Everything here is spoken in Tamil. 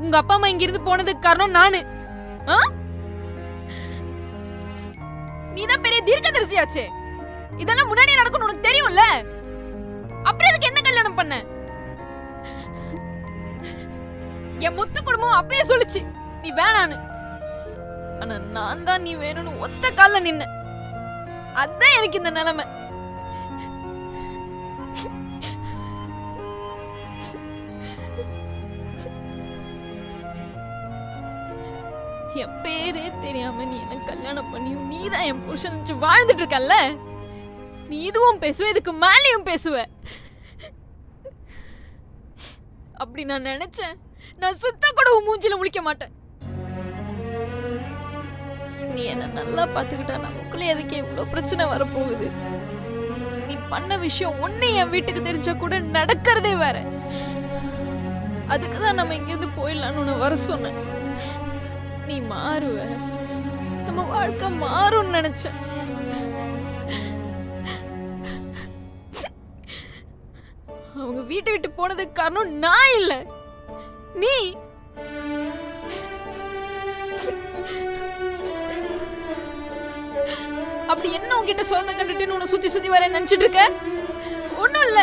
உங்க அப்பா அம்மா இங்க இருந்து போனதுக்கு காரணம் நானு. நீதான் பெரிய தீர்க்கதரிசியாச்சே. இதெல்லாம் முன்னாடியே நடக்கணும் உனக்கு தெரியும்ல. அப்புறம் அதுக்கு என்ன கல்யாணம் பண்ண? என் மொத்த குடும்பம் அப்பயே சொல்லுச்சு நீ வேணான்னு. ஆனா நான் தான் நீ வேணும்னு ஒத்த கால்ல நின்ன. அதான் எனக்கு இந்த நிலைமை. என் பேரே தெரியாம நீ என்ன கல்யாணம் பண்ணியும் நீதான் என் புருஷன் நினைச்சு வாழ்ந்துட்டு இருக்கல்ல. நீ இதுவும் பேசுவ, இதுக்கு மேலேயும் பேசுவ. அப்படி நான் நினைச்சேன், நான் சுத்த கூட உன் மூஞ்சில முழிக்க மாட்டேன். நீ என்ன நல்லா பாத்துக்கிட்டா நமக்குள்ள எதுக்கு இவ்வளவு பிரச்சனை வரப்போகுது? நீ பண்ண விஷயம் ஒண்ணு என் வீட்டுக்கு தெரிஞ்சா கூட நடக்கிறதே வேற. அதுக்குதான் நம்ம இங்கிருந்து போயிடலான்னு உன்னை வர சொன்னேன். நீ மாறுவ, நம்ம வாழ்க்கை மாறும்னு நினைச்சேன். அவங்க வீட்டை விட்டு போனதுக்கு காரணம் நான் இல்ல, நீ. அப்படி என்ன உன்கிட்ட சொந்தம் கண்டுட்டு உன்னை சுத்தி சுத்தி வர நினைச்சிட்டு இருக்க? ஒண்ணும் இல்ல.